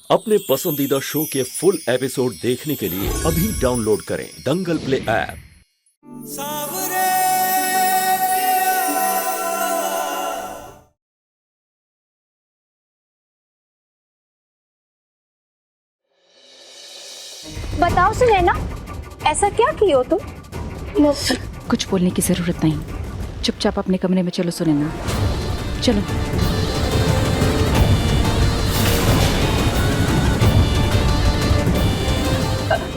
अपने पसंदीदा शो के फुल एपिसोड देखने के लिए अभी डाउनलोड करें दंगल प्ले ऐप। बताओ सुनैना, ऐसा क्या की हो तुम? कुछ बोलने की जरूरत नहीं, चुपचाप अपने कमरे में चलो सुनैना, चलो।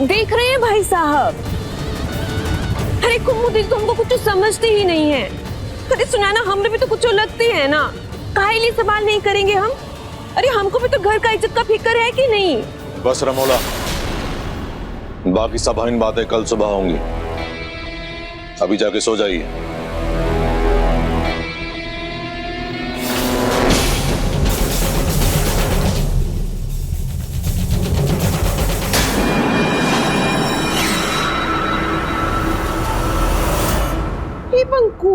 देख रहे हैं भाई साहब, अरे कुमुदी तो हमको कुछ समझते ही नहीं है। अरे सुनैना, हमने भी तो कुछ लगती है ना, काहे लिए सवाल नहीं करेंगे हम? अरे हमको भी तो घर का इज्जत का फिक्र है कि नहीं? बस रमोला, बाकी सब इन बातें कल सुबह होंगी, अभी जाके सो जाइए। पंकु,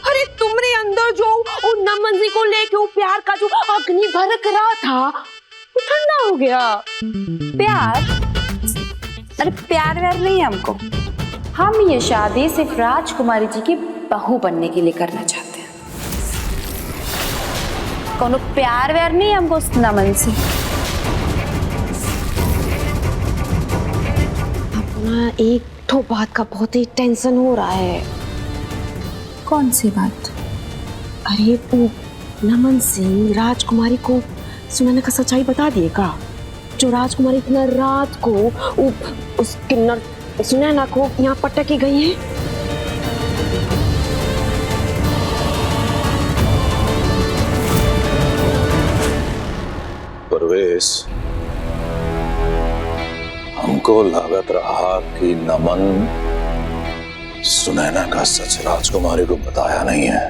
अरे तुमरे अंदर जो वो नमन जी को लेके वो प्यार का जो अग्नि भड़क रहा था, वो ठंडा हो गया। प्यार? अरे प्यार व्यार नहीं हमको, हम ये शादी सिर्फ राजकुमारी जी की बहू बनने के लिए करना चाहते हैं। कोनो प्यार व्यार नहीं हमको उस नमन से। अपना एक तो बात का बहुत ही टेंशन हो रहा है। कौन सी बात? अरे वो नमन सिंह राजकुमारी को सुनैना का सच्चाई बता दिएगा। जो राजकुमारी इतना रात को उस किन्नर सुनैना को यहाँ पटक के गई है। परवेश, हमको लागत रहा कि नमन सुनैना का सच राजकुमारी को बताया नहीं है,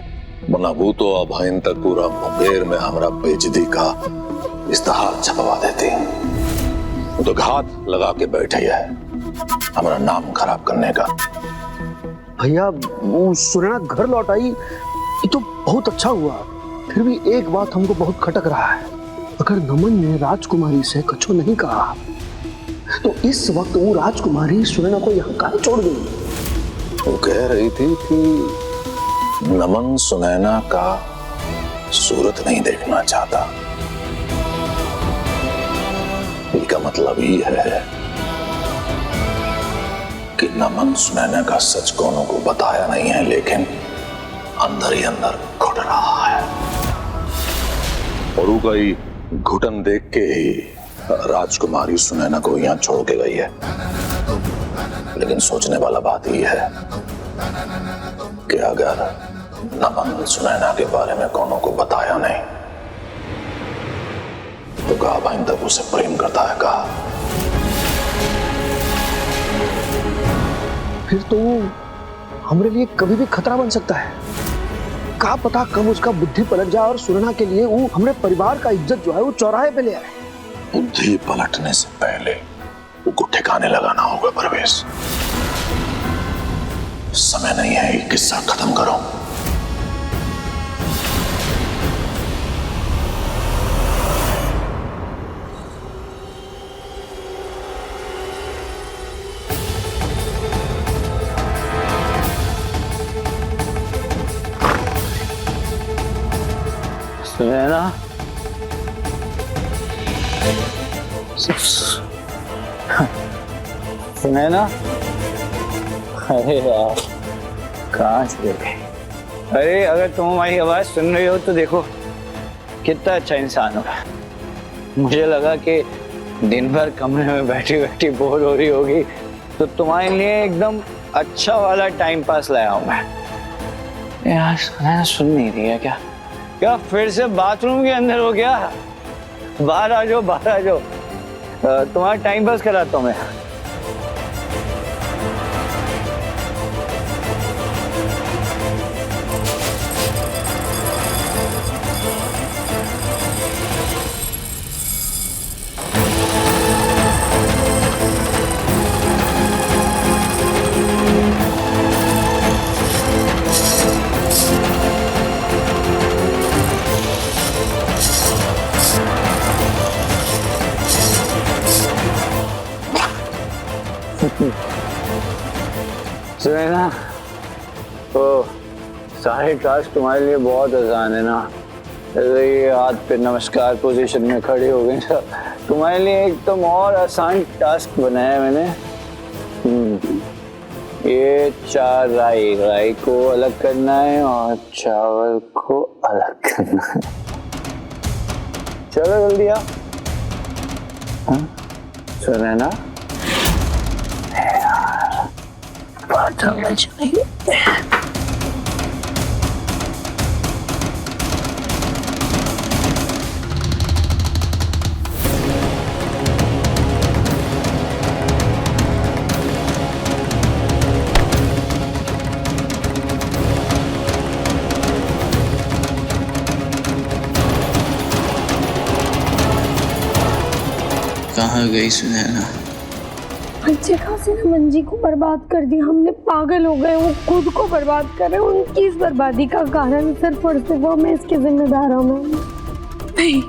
वरना वो तो अभाइन तक पूरा मुंगेर में हमारा बेइज्जती का इस्तेहार छपवा देती। वो तो घात लगा के बैठे है हमारा नाम खराब करने का। भैया, वो सुनैना घर लौट आई, ये तो बहुत अच्छा हुआ। फिर भी एक बात हमको बहुत खटक रहा है, अगर नमन ने राजकुमारी से कछो नहीं कहा तो इस वक्त वो राजकुमारी सुनैना को यहाँ काहे छोड़ गई? वो कह रही थी कि नमन सुनैना का सूरत नहीं देखना चाहता। इसका मतलब ही है कि नमन सुनैना का सच कोनो को बताया नहीं है, लेकिन अंदर ही अंदर घुट रहा है। और वो कोई घुटन देख के ही राजकुमारी सुनैना को यहाँ छोड़ के गई है। लेकिन सोचने वाला बात यह है कि अगर नमन सुनैना के बारे में कोनो को बताया नहीं तो कहा भाई तक उसे प्रेम करता है। कहा फिर तो हमारे लिए कभी भी खतरा बन सकता है। क्या पता कब उसका बुद्धि पलट जाए और सुनैना के लिए वो हमारे परिवार का इज्जत जो है वो चौराहे पे ले आए। बुद्धि पलटने से पहले उसको ठिकाने लगाना होगा परवेश। समय नहीं है ये किस्सा खत्म करो। सुनैना, सुनैना, अरे यार कहाँ चले गए? अरे अगर तुम हमारी आवाज सुन रही हो तो देखो कितना अच्छा इंसान होगा। मुझे लगा कि दिन भर कमरे में बैठी बैठी बोर हो रही होगी, तो तुम्हारे लिए एकदम अच्छा वाला टाइम पास लाया हूं मैं। यार सुनैना सुन नहीं रही है क्या? क्या फिर से बाथरूम के अंदर हो गया? बाहर आ जाओ, बाहर आ जाओ, तुम्हारा टाइम पास कराता हूँ मैं। सुनैना, तो सारे टास्क तुम्हारे लिए बहुत आसान है ना। जैसे ये हाथ पे नमस्कार पोजीशन में खड़े हो गए, तुम्हारे लिए एकदम और आसान टास्क बनाया है मैंने। ये राई को अलग करना है और चावल को अलग करना है। चलो जल्दी आओ। सुनैना, बात समझ नहीं। कहाँ गई सुनैना? अच्छे खासे नमन जी को बर्बाद कर दिया हमने, पागल हो गए, वो खुद को बर्बाद कर रहे हैं। उनकी इस बर्बादी का कारण सिर्फ और सिर्फ वो, मैं इसके जिम्मेदार हूँ। नहीं,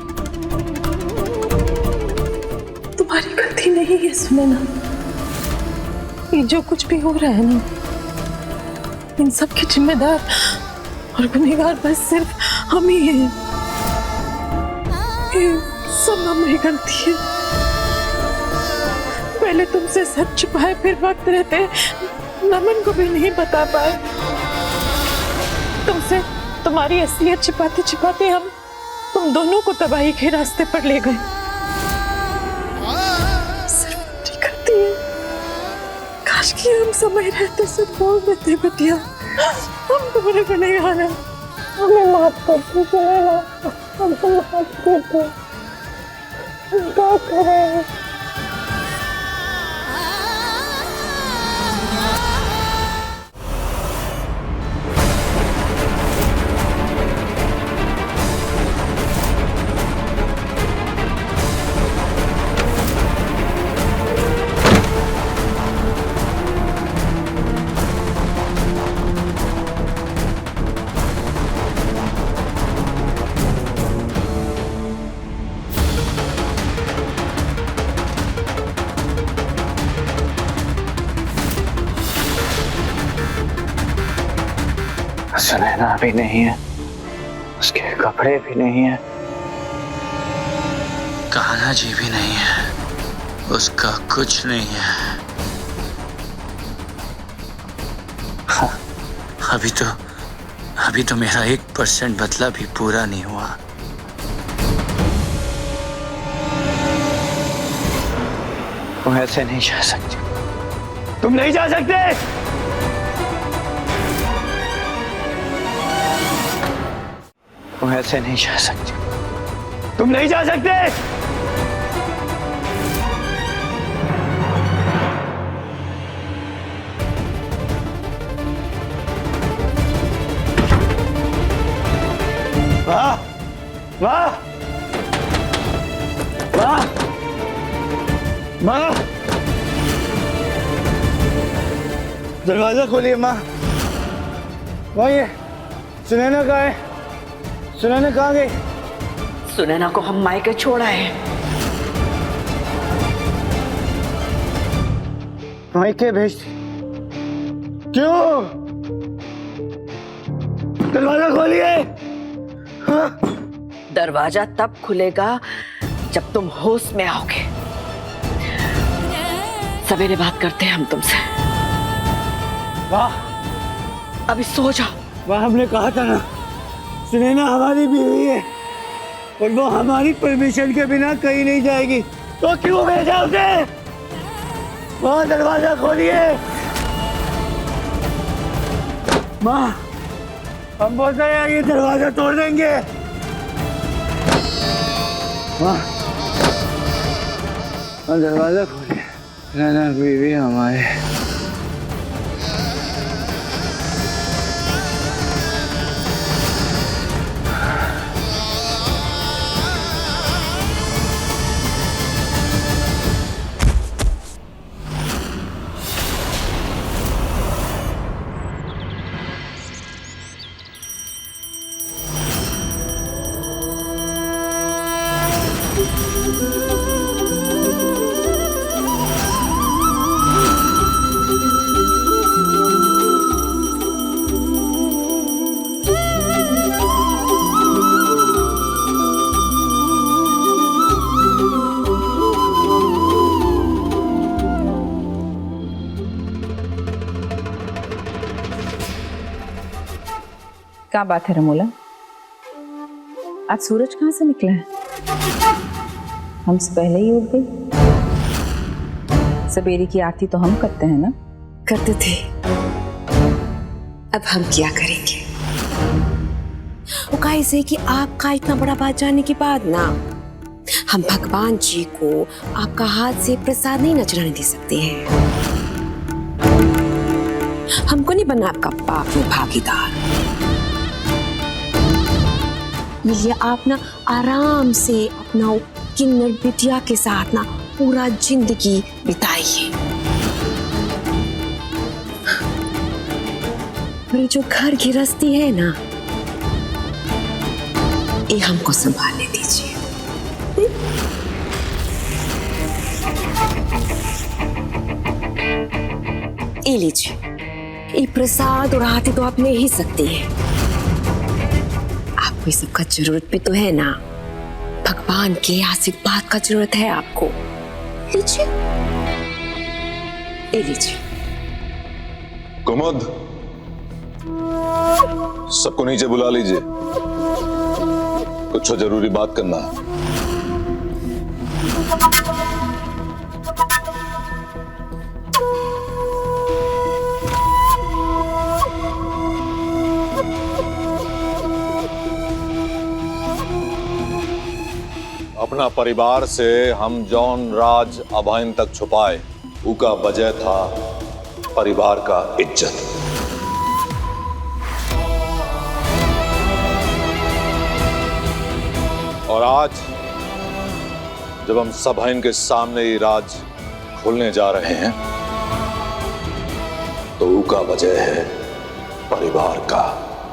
तुम्हारी गलती नहीं है सुनैना। ये जो कुछ भी हो रहा है ना, इन सब के जिम्मेदार और गुनहगार बस सिर्फ हम ही हैं। ये सब हमारी गलती है। पहले तुमसे सच छुपाए, फिर वक्त रहते नमन को भी नहीं बता पाए। तुमसे तुम्हारी असलियत छिपाते छिपाते हम तुम दोनों को तबाही के रास्ते पर ले गए। सिर्फ मेरी गलती है। काश कि हम समय रहते सब बोल देते बिटिया, हम तुम्हारे गुनहगार हैं। हमें माफ कर दो सुनैना, हमको माफ कर दो। क्या करें? सुनैना भी नहीं है, उसके कपड़े भी नहीं है, कान्हा जी भी नहीं है, उसका कुछ नहीं है। हाँ। अभी तो मेरा 1% बदला भी पूरा नहीं हुआ। तुम ऐसे नहीं जा सकते, तुम नहीं जा सकते। तुम ऐसे नहीं जा सकते, तुम नहीं जा सकते। वाह वाह वाह वाह, दरवाजा खोलिए माँ। वही सुनैना कहाँ है? सुनैना कहाँ गई? सुनैना को हम मायके छोड़ा है। मायके भेज? क्यों? दरवाजा खोलिए। हाँ? दरवाजा तब खुलेगा जब तुम होश में आओगे। सवेरे बात करते हैं हम तुमसे। वाह, अभी सो जाओ। वाह, हमने कहा था ना सुनैना हमारी बीवी है और वो हमारी परमिशन के बिना कहीं नहीं जाएगी, तो क्यों भेजा उसे? वहाँ दरवाजा खोलिए। माँ, हम बोलते हैं ये दरवाजा तोड़ देंगे। माँ, दरवाजा खोलिए। सुनैना बीवी हमारे। क्या बात है रमोला, आज सूरज कहाँ से निकला है? हमसे पहले ही उठ गई। सवेरे की आरती तो हम करते हैं ना? करते थे, अब हम क्या करेंगे? वो कैसे कि आपका इतना बड़ा बात जाने के बाद ना हम भगवान जी को आपका हाथ से प्रसाद नहीं नजराने दे सकते हैं। हमको नहीं बना आपका पाप में भागीदार। ये आप ना आराम से अपना किन्नर बिटिया के साथ ना पूरा जिंदगी बिताइए। मेरी जो घर गृहस्थी है ना, ये हमको संभालने दीजिए। ये लीजिए, ये प्रसाद और आरती तो आप ले ही सकते हैं। आपको इस सबका जरूरत भी तो है ना, भगवान के आशीर्वाद का जरूरत है आपको। लीजिए, ये लीजिए। कुमुद, सबको नीचे बुला लीजिए, कुछ जरूरी बात करना है। अपना परिवार से हम जौन राज अभाइन तक छुपाए, उका वजह था परिवार का इज्जत। और आज जब हम सभाइन के सामने ये राज खोलने जा रहे हैं, तो उका वजह है परिवार का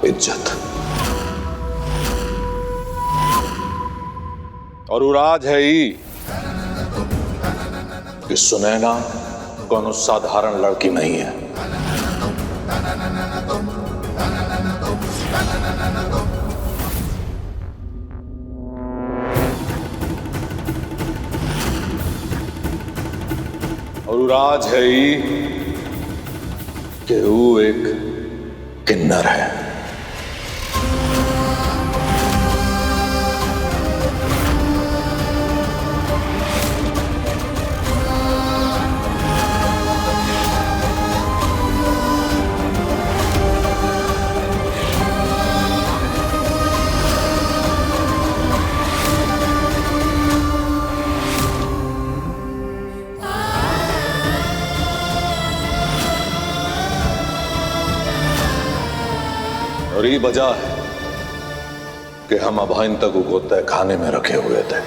इज्जत। और वो राज है ही कि सुनैना कोनो साधारण लड़की नहीं है। और राज है ही कि वो एक किन्नर है। और ये वजह है कि हम अभाइन तक को तय खाने में रखे हुए थे।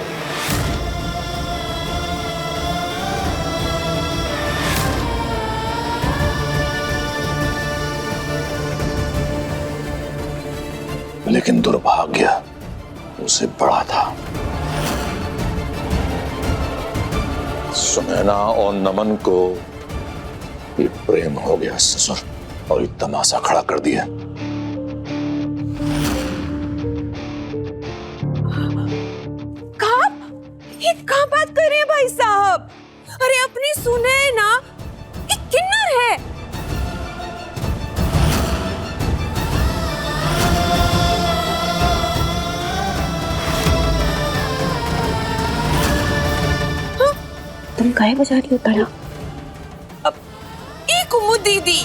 लेकिन दुर्भाग्य उसे बड़ा था। सुनैना और नमन को ये प्रेम हो गया ससुर, और ये तमाशा खड़ा कर दिया। कहाँ बात कर रहे हैं भाई साहब? अरे अपनी सुनैना एक किन्नर है। हाँ? तुम काहे बजा रही हो तारा? अब एक कुमुद दीदी,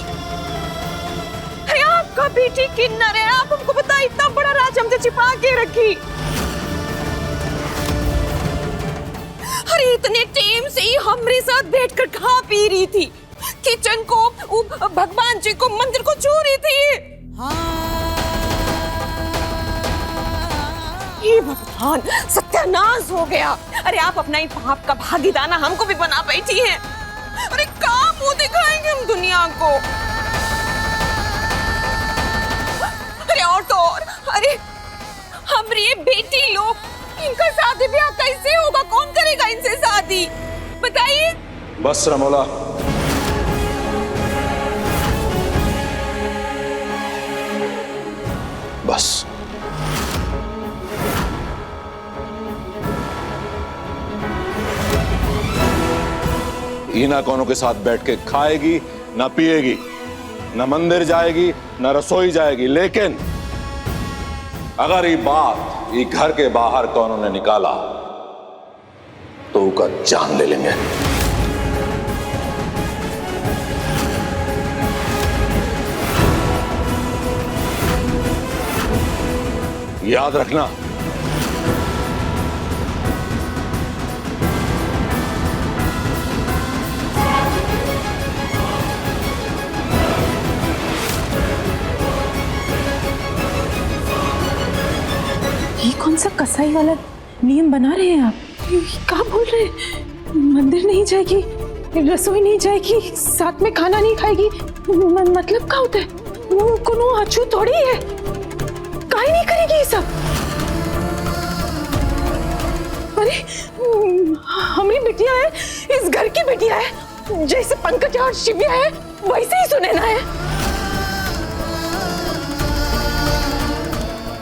अरे आपका बेटी किन्नर है, आप हमको बताइए, इतना बड़ा राज हमसे छिपा के रखी। अरे इतने टाइम से ही हमारे साथ बैठकर खा पी रही थी, किचन को, भगवान जी को, मंदिर को छू रही थी। ये भगवान, सत्यानाश हो गया। अरे आप अपना ही पाप का भागीदार हमको भी बना बैठी हैं। अरे कहाँ मुंह दिखाएंगे हम दुनिया को? अरे और तो और, अरे हमारी बेटी लोग, इनका शादी ब्याह कैसे होगा? कौन करेगा इनसे शादी? बताइए। बस रमोला, बस। हीना कौनों के साथ बैठ के खाएगी, ना पिएगी, ना मंदिर जाएगी, ना रसोई जाएगी, लेकिन अगर ये बात ये घर के बाहर कौन ने निकाला तो उसका जान ले लेंगे। याद रखना। ये कौन सा कसाई वाला नियम बना रहे हैं आप? ये क्या बोल रहे हैं? मंदिर नहीं जाएगी, रसोई नहीं जाएगी, साथ में खाना नहीं खाएगी, मतलब क्या होता है? वो कोनो अछू थोड़ी है, काहे नहीं करेगी ये सब? अरे हमारी बिटिया है, इस घर की बिटिया है, जैसे पंकज और शिव्या है वैसे ही सुनैना है।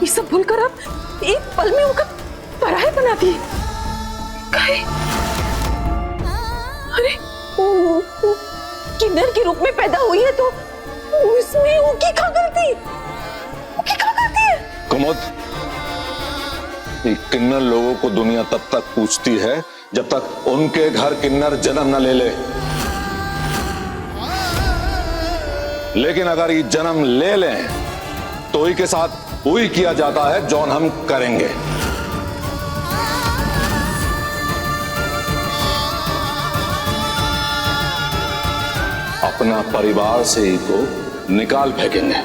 ये सब भूलकर अब एक पल में उनका पराया बना दी। अरे किन्नर के रूप में पैदा हुई है तो उसमें उनकी क्या गलती? है कुमुद, ये किन्नर लोगों को दुनिया तब तक पूछती है जब तक उनके घर किन्नर जन्म न ले ले। लेकिन अगर ये जन्म ले लें तो ही के साथ वही किया जाता है जौन हम करेंगे। अपना परिवार से ही को निकाल फेंकेंगे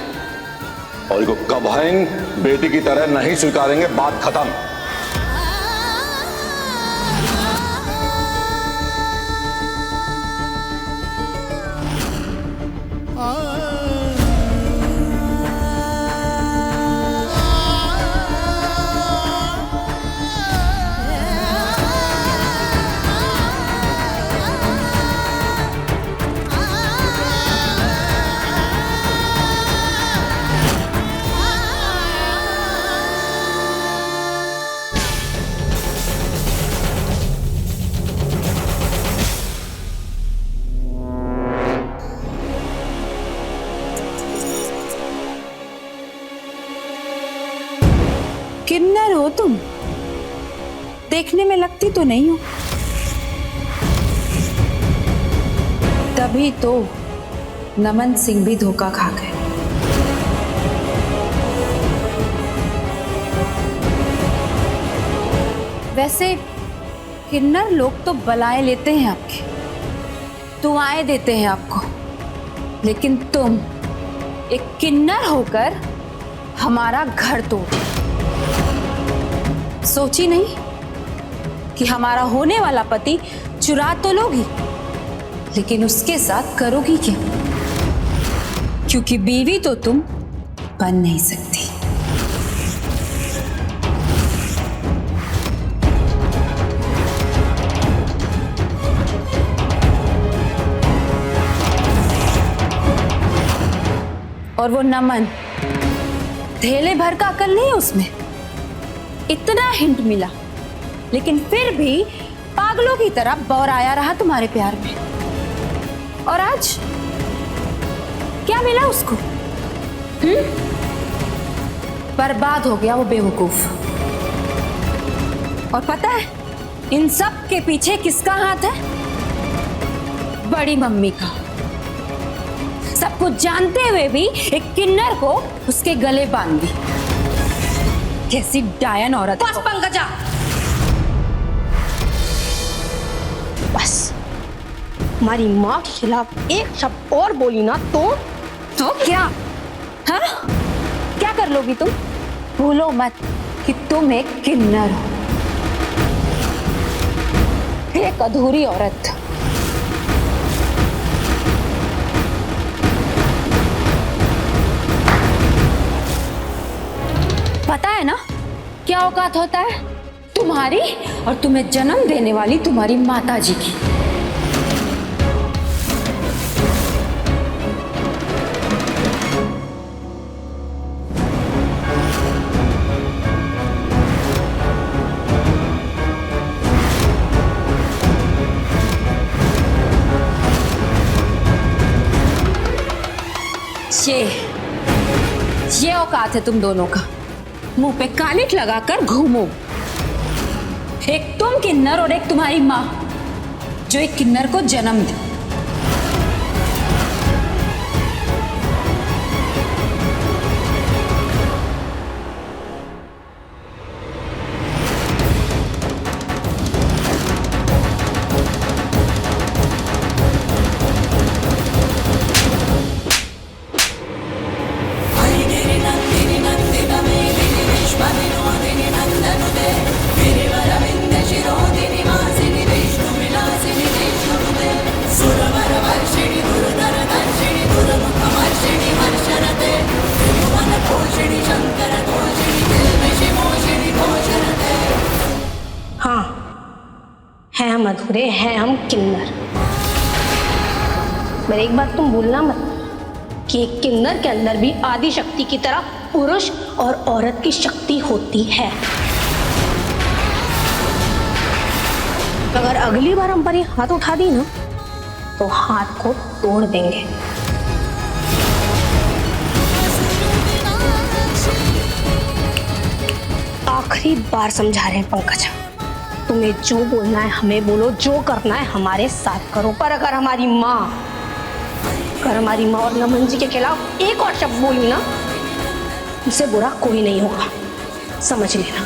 और इनको कभाइन बेटी की तरह नहीं स्वीकारेंगे। बात खत्म। किन्नर हो तुम? देखने में लगती तो नहीं हो। तभी तो नमन सिंह भी धोखा खा गए। वैसे किन्नर लोग तो बलाएं लेते हैं आपके, दुआएं देते हैं आपको, लेकिन तुम एक किन्नर होकर हमारा घर तोड़ सोची नहीं कि हमारा होने वाला पति चुरा तो लोगी, लेकिन उसके साथ करोगी क्या? क्योंकि बीवी तो तुम बन नहीं सकती। और वो नमन, थैले भर का अकल नहीं है उसमें। इतना हिंट मिला लेकिन फिर भी पागलों की तरह बौराया रहा तुम्हारे प्यार में। और आज क्या मिला उसको? बर्बाद हो गया वो बेवकूफ। और पता है इन सब के पीछे किसका हाथ है? बड़ी मम्मी का। सब कुछ जानते हुए भी एक किन्नर को उसके गले बांध दी। कैसी डायन औरत। बस पंकजा, बस हमारी माँ के खिलाफ एक शब्द और बोली ना तो क्या? हाँ? क्या कर लोगी तुम? भूलो मत कि तुम एक किन्नर हो, एक अधूरी औरत। पता है ना क्या औकात होता है तुम्हारी और तुम्हें जन्म देने वाली तुम्हारी माताजी की। ये औकात है तुम दोनों का। मुंह पे कालिट लगाकर घूमो। एक तुम किन्नर और एक तुम्हारी माँ जो एक किन्नर को जन्म दी। हाँ, हैं हम अधूरे, हैं हम किन्नर। पर एक बात तुम भूलना मत कि एक किन्नर के अंदर भी आदि शक्ति की तरह पुरुष और औरत की शक्ति होती है। अगर अगली बार हम पर ये हाथ उठा दी ना तो हाथ को तोड़ देंगे। आखिरी बार समझा रहे हैं पंकज, तुम्हें जो बोलना है हमें बोलो, जो करना है हमारे साथ करो। पर अगर हमारी माँ और नमन जी के खिलाफ एक और शब्द बोली ना, इससे बुरा कोई नहीं होगा, समझ लेना।